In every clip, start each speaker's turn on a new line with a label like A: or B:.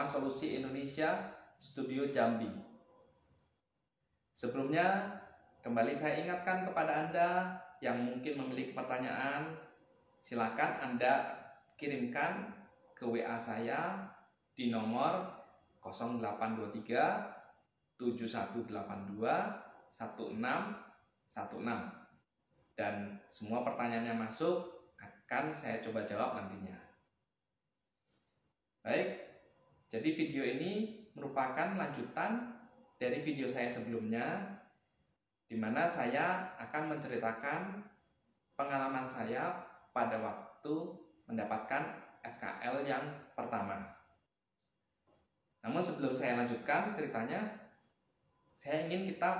A: Solusi Indonesia Studio Jambi. Sebelumnya, kembali saya ingatkan kepada Anda yang mungkin memiliki pertanyaan, silakan Anda kirimkan ke WA saya di nomor 0823 7182 1616, dan semua pertanyaannya masuk akan saya coba jawab nantinya. Baik, jadi video ini merupakan lanjutan dari video saya sebelumnya, di mana saya akan menceritakan pengalaman saya pada waktu mendapatkan SKL yang pertama. Namun sebelum saya lanjutkan ceritanya, saya ingin kita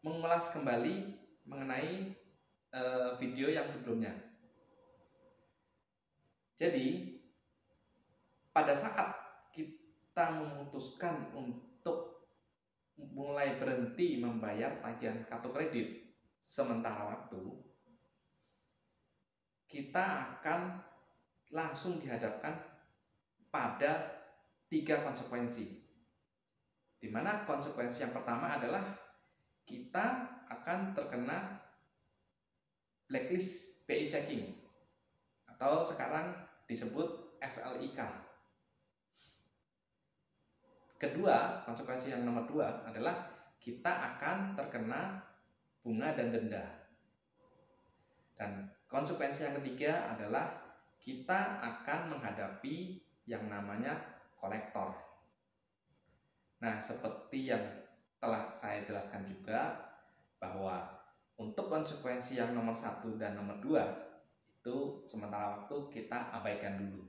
A: mengulas kembali mengenai video yang sebelumnya. Jadi, pada saat kita memutuskan untuk mulai berhenti membayar tagihan kartu kredit sementara waktu, kita akan langsung dihadapkan pada 3 konsekuensi. Di mana konsekuensi yang pertama adalah kita akan terkena blacklist BI checking atau sekarang disebut SLIK. Kedua, konsekuensi yang nomor 2 adalah kita akan terkena bunga dan denda. Dan konsekuensi yang ketiga adalah kita akan menghadapi yang namanya kolektor. Nah, seperti yang telah saya jelaskan juga, bahwa untuk konsekuensi yang nomor 1 dan nomor 2 itu sementara waktu kita abaikan dulu.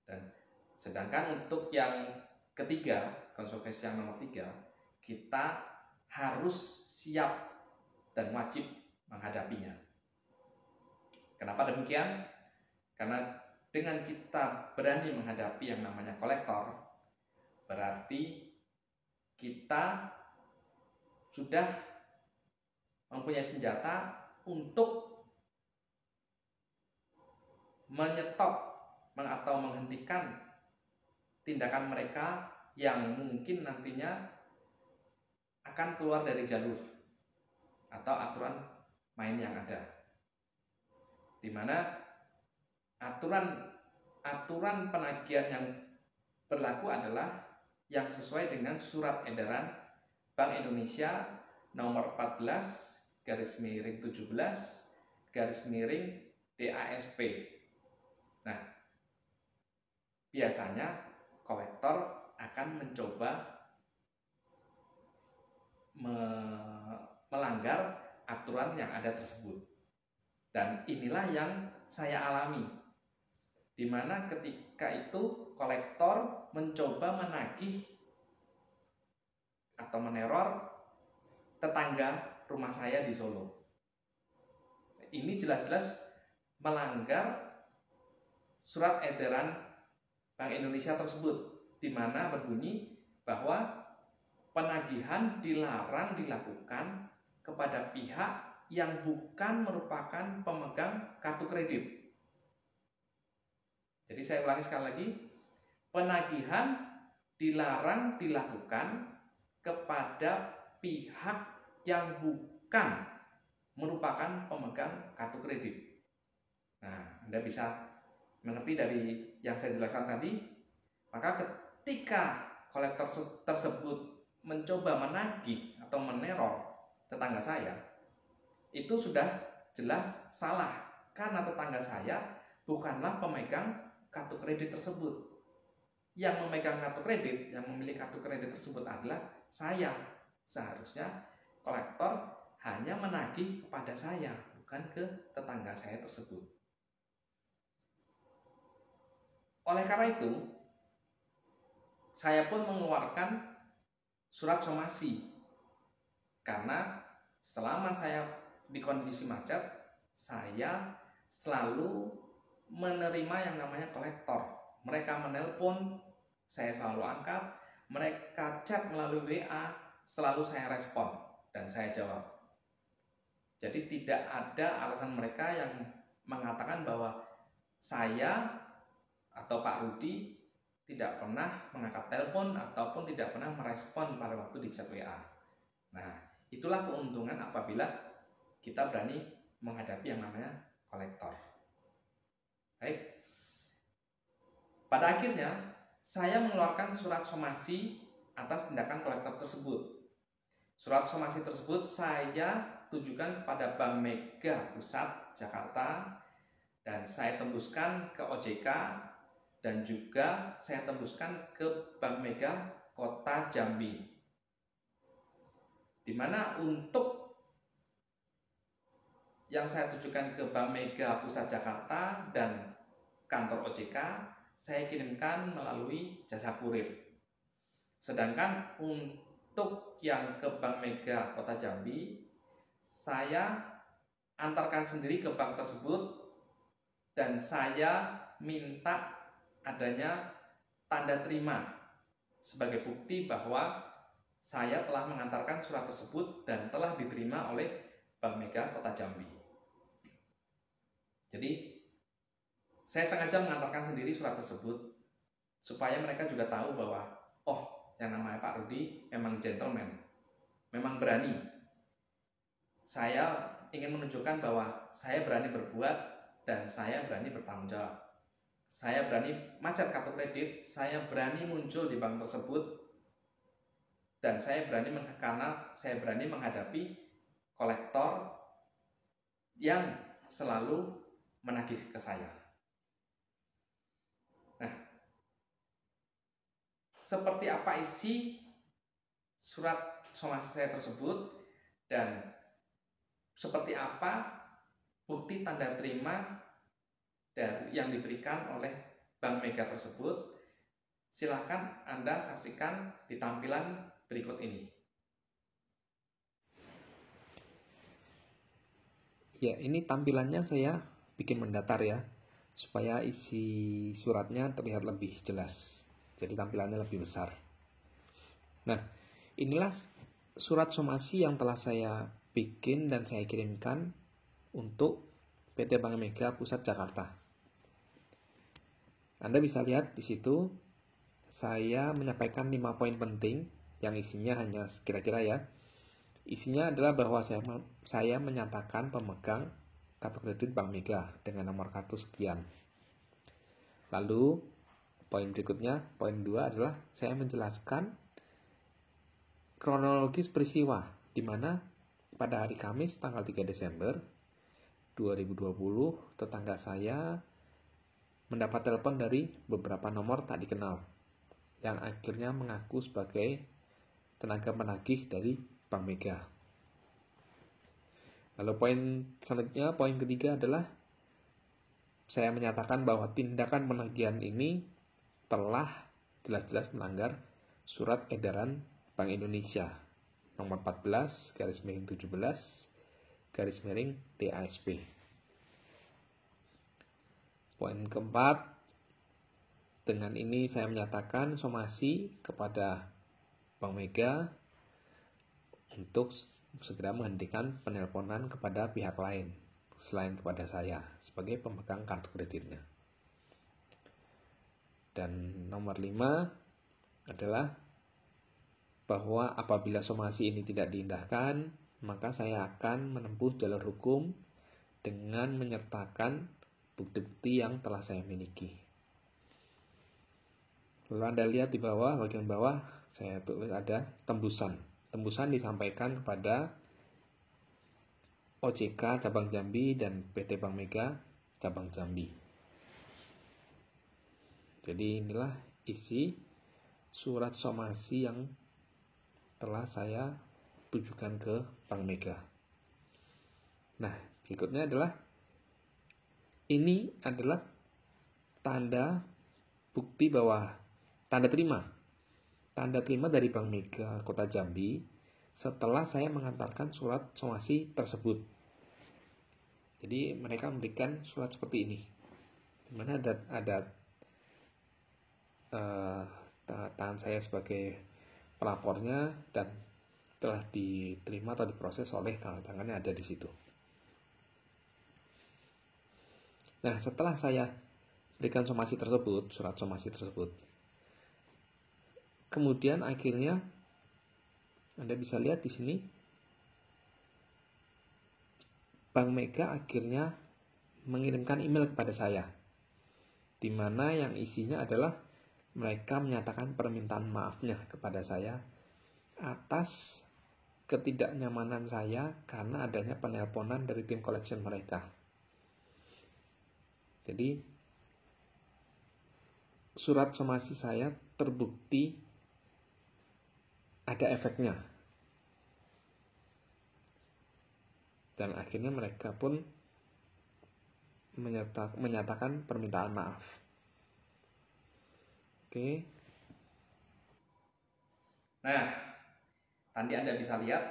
A: Dan sedangkan untuk yang ketiga, konsekuensi yang nomor 3, kita harus siap dan wajib menghadapinya. Kenapa demikian? Karena dengan kita berani menghadapi yang namanya kolektor, berarti kita sudah mempunyai senjata untuk menyetop atau menghentikan tindakan mereka yang mungkin nantinya akan keluar dari jalur atau aturan main yang ada, di mana aturan penagihan yang berlaku adalah yang sesuai dengan Surat Edaran Bank Indonesia nomor 14/17/DASP. Nah, biasanya kolektor akan mencoba melanggar aturan yang ada tersebut. Dan inilah yang saya alami, di mana ketika itu kolektor mencoba menagih atau meneror tetangga rumah saya di Solo. Ini jelas-jelas melanggar Surat Edaran Bank Indonesia tersebut, di mana berbunyi bahwa penagihan dilarang dilakukan kepada pihak yang bukan merupakan pemegang kartu kredit. Jadi saya ulangi sekali lagi, penagihan dilarang dilakukan kepada pihak yang bukan merupakan pemegang kartu kredit. Nah, Anda bisa mengerti dari yang saya jelaskan tadi. Maka ketika kolektor tersebut mencoba menagih atau meneror tetangga saya, itu sudah jelas salah, karena tetangga saya bukanlah pemegang kartu kredit tersebut. Yang memegang kartu kredit, yang memiliki kartu kredit tersebut adalah saya. Seharusnya kolektor hanya menagih kepada saya, bukan ke tetangga saya tersebut. Oleh karena itu, saya pun mengeluarkan surat somasi, karena selama saya di kondisi macet, saya selalu menerima yang namanya kolektor. Mereka menelpon, saya selalu angkat. Mereka chat melalui WA, selalu saya respon dan saya jawab. Jadi tidak ada alasan mereka yang mengatakan bahwa saya atau Pak Rudi tidak pernah mengangkat telepon ataupun tidak pernah merespon pada waktu di chat WA. Nah, itulah keuntungan apabila kita berani menghadapi yang namanya kolektor. Baik. Pada akhirnya, saya mengeluarkan surat somasi atas tindakan kolektor tersebut. Surat somasi tersebut saya tujukan kepada Bank Mega Pusat Jakarta dan saya tembuskan ke OJK dan juga saya tembuskan ke Bank Mega Kota Jambi. Di mana untuk yang saya tujukan ke Bank Mega Pusat Jakarta dan kantor OJK, saya kirimkan melalui jasa kurir. Sedangkan untuk yang ke Bank Mega Kota Jambi, saya antarkan sendiri ke bank tersebut dan saya minta adanya tanda terima sebagai bukti bahwa saya telah mengantarkan surat tersebut dan telah diterima oleh Bank Mega Kota Jambi. Jadi saya sengaja mengantarkan sendiri surat tersebut supaya mereka juga tahu bahwa oh, yang namanya Pak Rudi memang gentleman, memang berani. Saya ingin menunjukkan bahwa saya berani berbuat dan saya berani bertanggung jawab. Saya berani macet kartu kredit, saya berani muncul di bank tersebut, dan saya berani menghadapi kolektor yang selalu menagih ke saya. Nah, seperti apa isi surat somasi saya tersebut dan seperti apa bukti tanda terima yang diberikan oleh Bank Mega tersebut, silakan Anda saksikan di tampilan berikut ini.
B: Ya, ini tampilannya saya bikin mendatar ya, supaya isi suratnya terlihat lebih jelas. Jadi tampilannya lebih besar. Nah, inilah surat somasi yang telah saya bikin dan saya kirimkan untuk PT Bank Mega Pusat Jakarta. Anda bisa lihat di situ saya menyampaikan 5 poin penting yang isinya hanya kira-kira ya. Isinya adalah bahwa saya menyatakan pemegang kartu kredit Bank Mega dengan nomor kartu sekian. Lalu poin berikutnya, poin 2 adalah saya menjelaskan kronologis peristiwa di mana pada hari Kamis tanggal 3 Desember 2020 tetangga saya mendapat telepon dari beberapa nomor tak dikenal yang akhirnya mengaku sebagai tenaga penagih dari Bank Mega. Lalu poin selanjutnya, poin ketiga adalah saya menyatakan bahwa tindakan penagihan ini telah jelas-jelas melanggar surat edaran Bank Indonesia nomor 14/17/DASP. Poin keempat, dengan ini saya menyatakan somasi kepada Bank Mega untuk segera menghentikan penelponan kepada pihak lain selain kepada saya sebagai pemegang kartu kreditnya. Dan nomor 5 adalah bahwa apabila somasi ini tidak diindahkan, maka saya akan menempuh jalur hukum dengan menyertakan bukti-bukti yang telah saya miliki. Lalu Anda lihat di bawah, bagian bawah, saya tulis ada tembusan. Tembusan disampaikan kepada OJK Cabang Jambi dan PT Bank Mega Cabang Jambi. Jadi inilah isi surat somasi yang telah saya tujukan ke Bank Mega. Nah, berikutnya adalah ini adalah tanda bukti bahwa tanda terima dari Bank Mega Kota Jambi setelah saya mengantarkan surat somasi tersebut. Jadi mereka memberikan surat seperti ini, di mana ada tangan saya sebagai pelapornya dan telah diterima atau diproses oleh tangan-tangannya ada di situ. Nah, setelah saya berikan somasi tersebut, surat somasi tersebut, kemudian akhirnya Anda bisa lihat di sini, Bank Mega akhirnya mengirimkan email kepada saya, di mana yang isinya adalah mereka menyatakan permintaan maafnya kepada saya atas ketidaknyamanan saya karena adanya penelponan dari tim collection mereka. Jadi surat somasi saya terbukti ada efeknya. Dan akhirnya mereka pun menyatakan permintaan maaf. Oke.
A: Nah, tadi Anda bisa lihat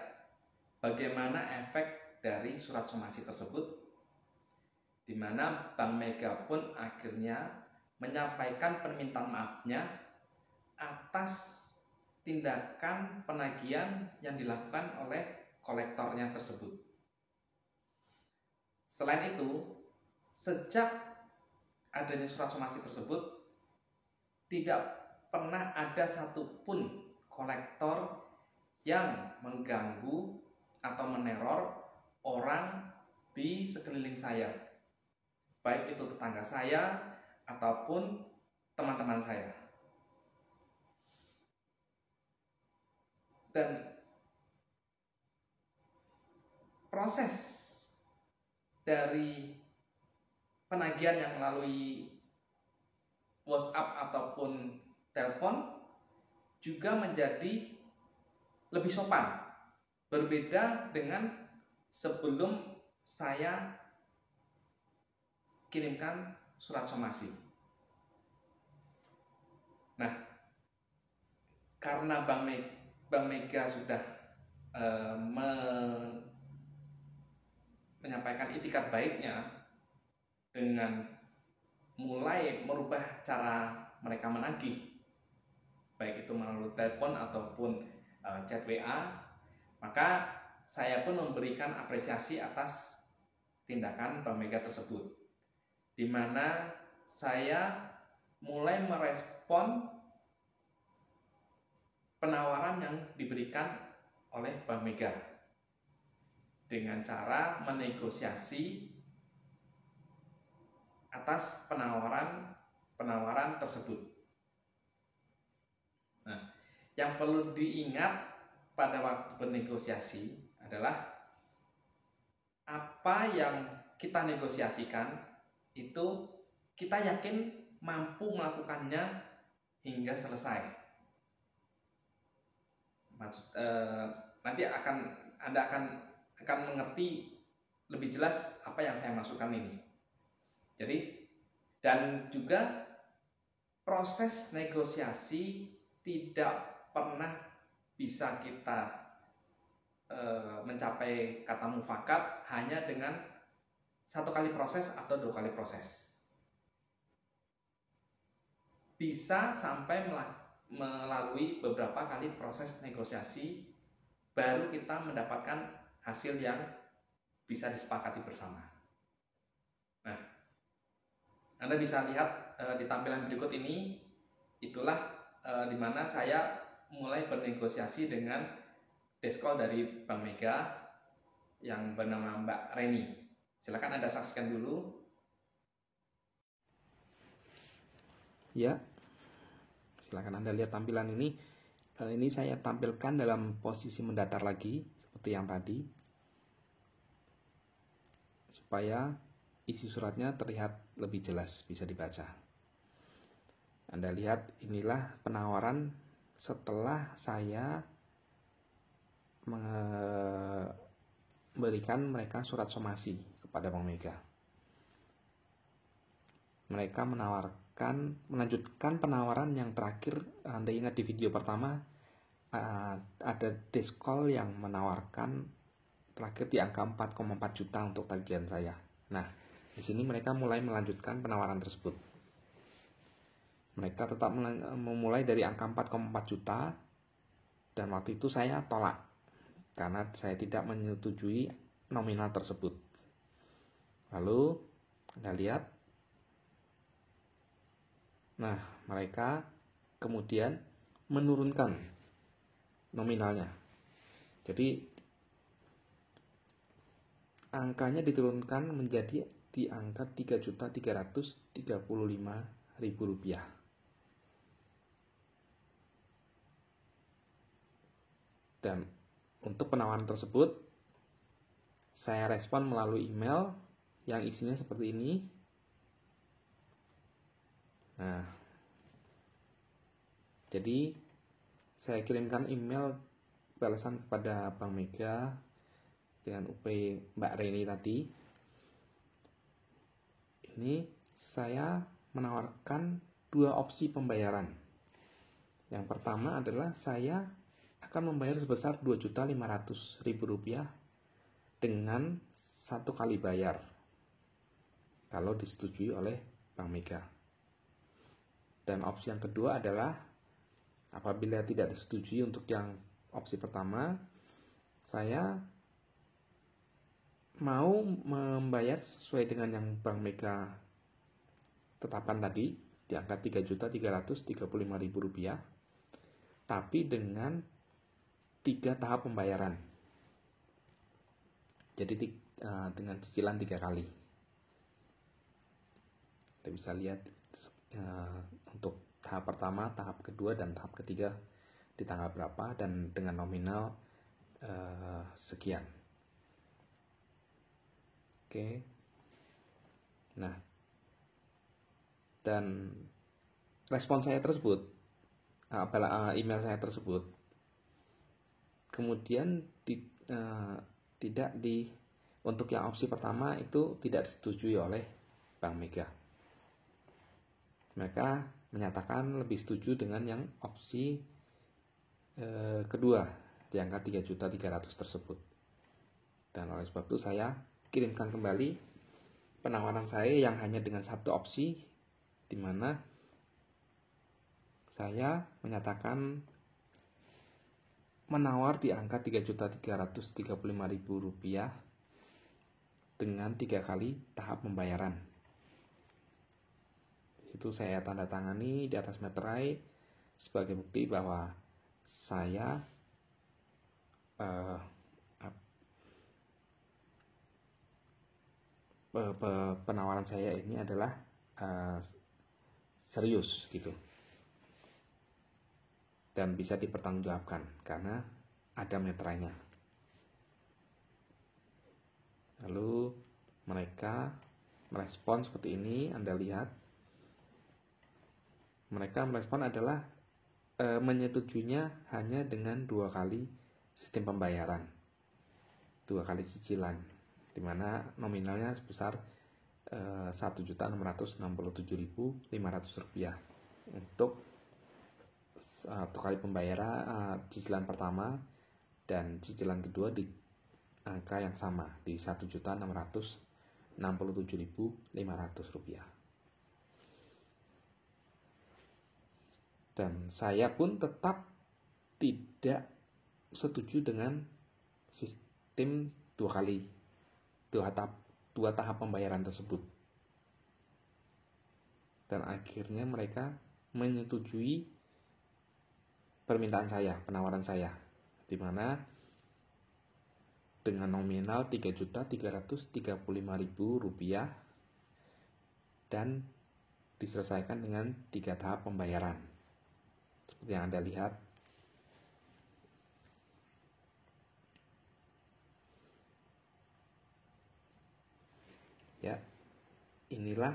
A: bagaimana efek dari surat somasi tersebut, di mana Bank Mega pun akhirnya menyampaikan permintaan maafnya atas tindakan penagihan yang dilakukan oleh kolektornya tersebut. Selain itu, sejak adanya surat somasi tersebut, tidak pernah ada satupun kolektor yang mengganggu atau meneror orang di sekeliling saya, baik itu tetangga saya ataupun teman-teman saya. Dan proses dari penagihan yang melalui WhatsApp ataupun telepon juga menjadi lebih sopan, berbeda dengan sebelum saya kirimkan surat somasi. Nah, karena Bank Mega sudah menyampaikan itikat baiknya dengan mulai merubah cara mereka menagih, baik itu melalui telepon ataupun chat WA, maka saya pun memberikan apresiasi atas tindakan Bank Mega tersebut, di mana saya mulai merespon penawaran yang diberikan oleh Bank Mega dengan cara menegosiasi atas penawaran tersebut. Nah, yang perlu diingat pada waktu bernegosiasi adalah apa yang kita negosiasikan itu kita yakin mampu melakukannya hingga selesai. Nanti Anda akan mengerti lebih jelas apa yang saya maksudkan ini. Jadi, dan juga proses negosiasi tidak pernah bisa kita mencapai kata mufakat hanya dengan satu kali proses atau dua kali proses. Bisa sampai melalui beberapa kali proses negosiasi baru kita mendapatkan hasil yang bisa disepakati bersama. Nah, Anda bisa lihat di tampilan berikut ini, itulah di mana saya mulai bernegosiasi dengan deskol dari Bank Mega yang bernama Mbak Reni. Silakan Anda saksikan dulu.
B: Ya, silakan Anda lihat tampilan ini. Ini saya tampilkan dalam posisi mendatar lagi, seperti yang tadi, supaya isi suratnya terlihat lebih jelas, bisa dibaca. Anda lihat, inilah penawaran setelah saya memberikan mereka surat somasi kepada Bank Mega. Mereka melanjutkan penawaran yang terakhir. Anda ingat di video pertama ada deskol yang menawarkan terakhir di angka 4,4 juta untuk tagihan saya. Nah, di sini mereka mulai melanjutkan penawaran tersebut. Mereka tetap memulai dari angka 4,4 juta, dan waktu itu saya tolak karena saya tidak menyetujui nominal tersebut. Lalu Anda lihat, nah mereka kemudian menurunkan nominalnya. Jadi angkanya diturunkan menjadi di angka Rp3.335.000. Dan untuk penawaran tersebut saya respon melalui email yang isinya seperti ini. Nah, jadi saya kirimkan email balasan kepada Bank Mega dengan UP Mbak Reni tadi. Ini saya menawarkan 2 opsi pembayaran. Yang pertama adalah saya akan membayar sebesar Rp2.500.000 dengan 1 kali bayar kalau disetujui oleh Bank Mega. Dan opsi yang kedua adalah apabila tidak disetujui untuk yang opsi pertama, saya mau membayar sesuai dengan yang Bank Mega tetapkan tadi di angka Rp3.335.000, tapi dengan 3 tahap pembayaran. Jadi dengan cicilan 3 kali. Kita bisa lihat untuk tahap pertama, tahap kedua, dan tahap ketiga di tanggal berapa dan dengan nominal sekian. Oke. Nah, dan respon saya tersebut, email saya tersebut, kemudian untuk yang opsi pertama itu tidak disetujui oleh Bank Mega. Mereka menyatakan lebih setuju dengan yang opsi kedua di angka 3.300.000 tersebut. Dan oleh sebab itu saya kirimkan kembali penawaran saya yang hanya dengan 1 opsi, di mana saya menyatakan menawar di angka Rp3.335.000 dengan 3 kali tahap pembayaran. Itu saya tanda tangani di atas meterai sebagai bukti bahwa saya penawaran saya ini adalah serius gitu, dan bisa dipertanggungjawabkan karena ada meterainya. Lalu mereka merespon seperti ini. Anda lihat mereka merespon adalah menyetujuinya hanya dengan 2 kali sistem pembayaran, 2 kali cicilan, di mana nominalnya sebesar Rp1.667.500 untuk 1 kali pembayaran cicilan pertama, dan cicilan kedua di angka yang sama di Rp1.667.500. Dan saya pun tetap tidak setuju dengan sistem 2 tahap pembayaran tersebut. Dan akhirnya mereka menyetujui permintaan saya, penawaran saya, di mana dengan nominal Rp3.335.000 dan diselesaikan dengan 3 tahap pembayaran seperti yang Anda lihat. Ya, inilah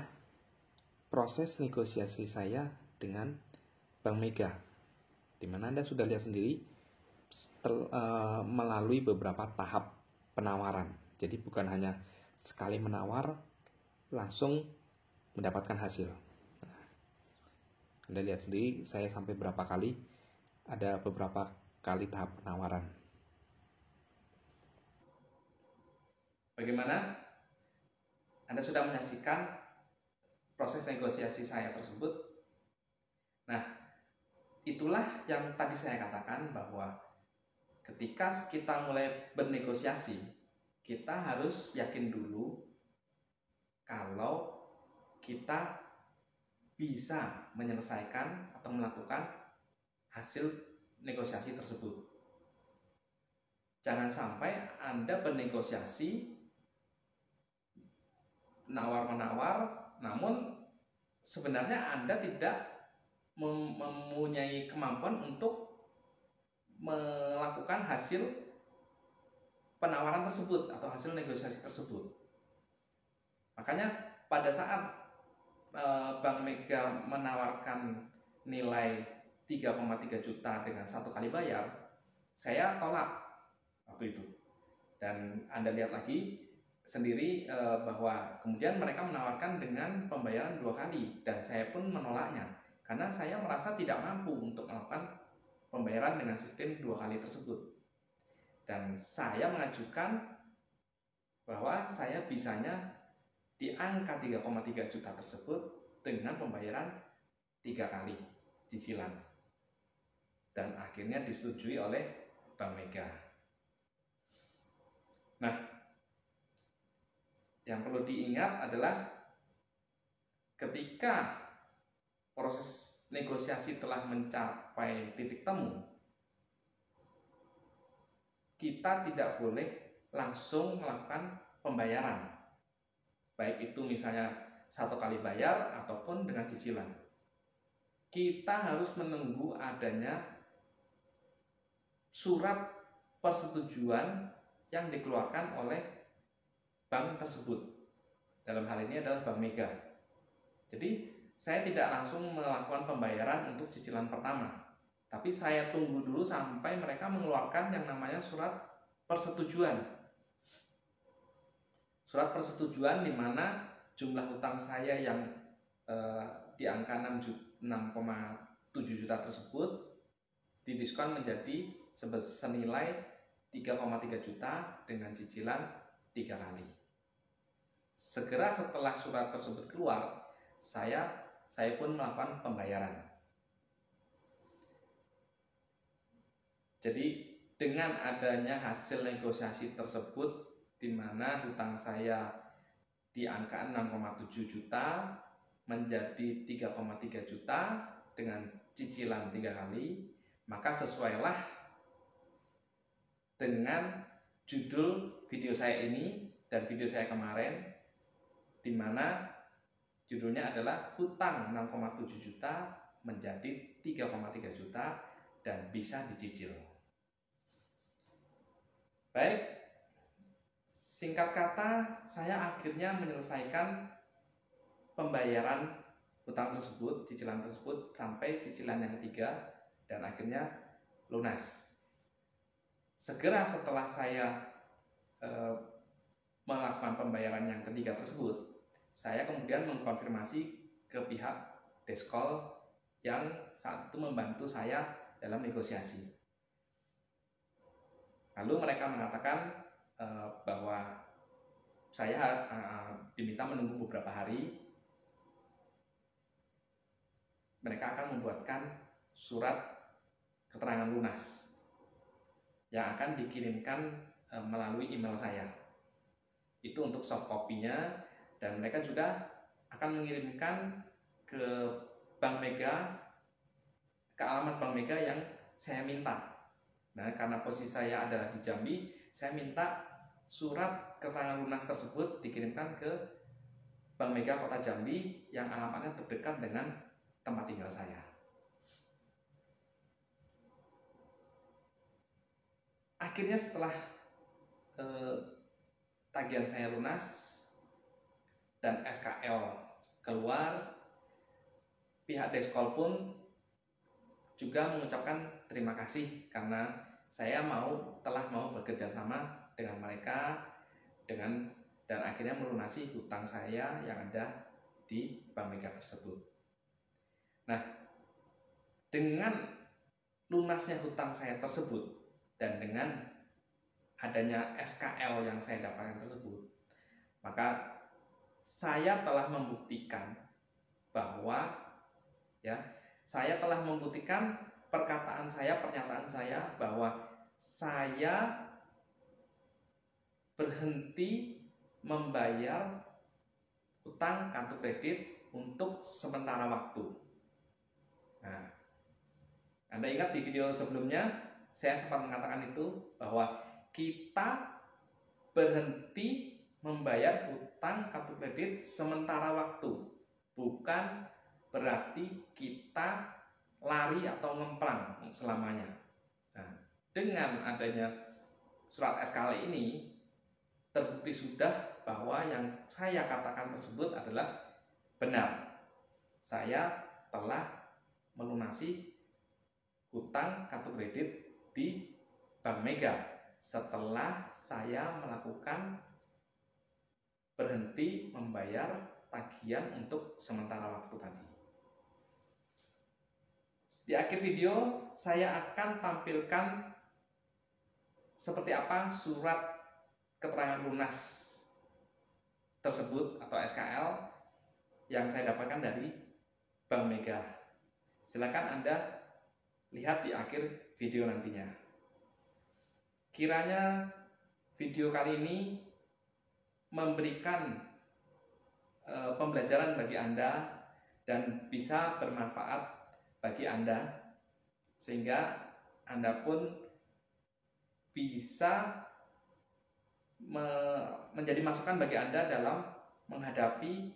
B: proses negosiasi saya dengan Bank Mega, di mana Anda sudah lihat sendiri melalui beberapa tahap penawaran. Jadi bukan hanya sekali menawar langsung mendapatkan hasil. Anda lihat sendiri saya sampai berapa kali, ada beberapa kali tahap penawaran.
A: Bagaimana? Anda sudah menyaksikan proses negosiasi saya tersebut. Nah, itulah yang tadi saya katakan, bahwa ketika kita mulai bernegosiasi, kita harus yakin dulu kalau kita bisa menyelesaikan atau melakukan hasil negosiasi tersebut. Jangan sampai Anda bernegosiasi menawar-menawar, namun sebenarnya Anda tidak mempunyai kemampuan untuk melakukan hasil penawaran tersebut atau hasil negosiasi tersebut. Makanya pada saat Bank Mega menawarkan nilai 3,3 juta dengan 1 kali bayar, saya tolak waktu itu. Dan Anda lihat lagi sendiri bahwa kemudian mereka menawarkan dengan pembayaran 2 kali, dan saya pun menolaknya karena saya merasa tidak mampu untuk melakukan pembayaran dengan sistem 2 kali tersebut. Dan saya mengajukan bahwa saya bisanya di angka 3,3 juta tersebut dengan pembayaran 3 kali cicilan. Dan akhirnya disetujui oleh Bank Mega. Nah, yang perlu diingat adalah ketika proses negosiasi telah mencapai titik temu, kita tidak boleh langsung melakukan pembayaran, baik itu misalnya 1 kali bayar ataupun dengan cicilan. Kita harus menunggu adanya surat persetujuan yang dikeluarkan oleh bank tersebut. Dalam hal ini adalah Bank Mega. Jadi saya tidak langsung melakukan pembayaran untuk cicilan pertama, tapi saya tunggu dulu sampai mereka mengeluarkan yang namanya surat persetujuan. Surat persetujuan di mana jumlah hutang saya yang di angka 6,7 juta tersebut didiskon menjadi senilai 3,3 juta dengan cicilan 3 kali. Segera setelah surat tersebut keluar, saya pun melakukan pembayaran. Jadi dengan adanya hasil negosiasi tersebut, di mana hutang saya di angka 6,7 juta menjadi 3,3 juta dengan cicilan 3 kali, maka sesuailah dengan judul video saya ini dan video saya kemarin, di mana judulnya adalah hutang 6,7 juta menjadi 3,3 juta dan bisa dicicil. Baik, singkat kata, saya akhirnya menyelesaikan pembayaran hutang tersebut, cicilan tersebut, sampai cicilan yang ketiga, dan akhirnya lunas. Segera setelah saya melakukan pembayaran yang ketiga tersebut, saya kemudian mengkonfirmasi ke pihak Deskol yang saat itu membantu saya dalam negosiasi. Lalu mereka mengatakan bahwa saya diminta menunggu beberapa hari. Mereka akan membuatkan surat keterangan lunas yang akan dikirimkan melalui email saya. Itu untuk soft copy-nya, dan mereka juga akan mengirimkan ke Bank Mega, ke alamat Bank Mega yang saya minta. Nah, karena posisi saya adalah di Jambi, saya minta surat keterangan lunas tersebut dikirimkan ke Bank Mega Kota Jambi yang alamatnya terdekat dengan tempat tinggal saya. Akhirnya setelah tagihan saya lunas dan SKL keluar, pihak Deskol pun juga mengucapkan terima kasih karena saya telah mau bekerja sama dengan mereka dan akhirnya melunasi hutang saya yang ada di Bank Mega tersebut. Nah, dengan lunasnya hutang saya tersebut dan dengan adanya SKL yang saya dapatkan tersebut, maka saya telah membuktikan bahwa saya telah membuktikan pernyataan saya bahwa saya berhenti membayar utang kartu kredit untuk sementara waktu. Nah, Anda ingat di video sebelumnya saya sempat mengatakan itu bahwa kita berhenti membayar utang kartu kredit sementara waktu, bukan berarti kita lari atau ngemplang selamanya. Nah, dengan adanya surat SKL ini terbukti sudah bahwa yang saya katakan tersebut adalah benar. Saya telah melunasi hutang kartu kredit di Bank Mega setelah saya melakukan berhenti membayar tagihan untuk sementara waktu tadi. Di akhir video saya akan tampilkan seperti apa surat keterangan lunas tersebut atau SKL yang saya dapatkan dari Bank Mega. Silakan Anda lihat di akhir video nantinya. Kiranya video kali ini memberikan pembelajaran bagi Anda dan bisa bermanfaat bagi Anda, sehingga Anda pun bisa menjadi masukan bagi Anda dalam menghadapi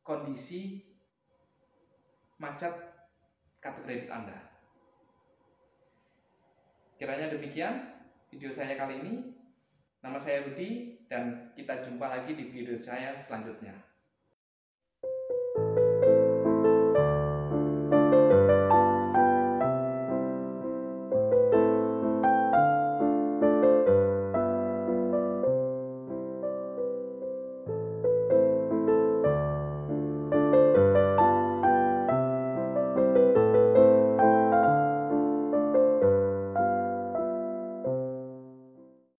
A: kondisi macet kartu kredit Anda. Kiranya demikian video saya kali ini. Nama saya Rudi dan kita jumpa lagi di video saya selanjutnya.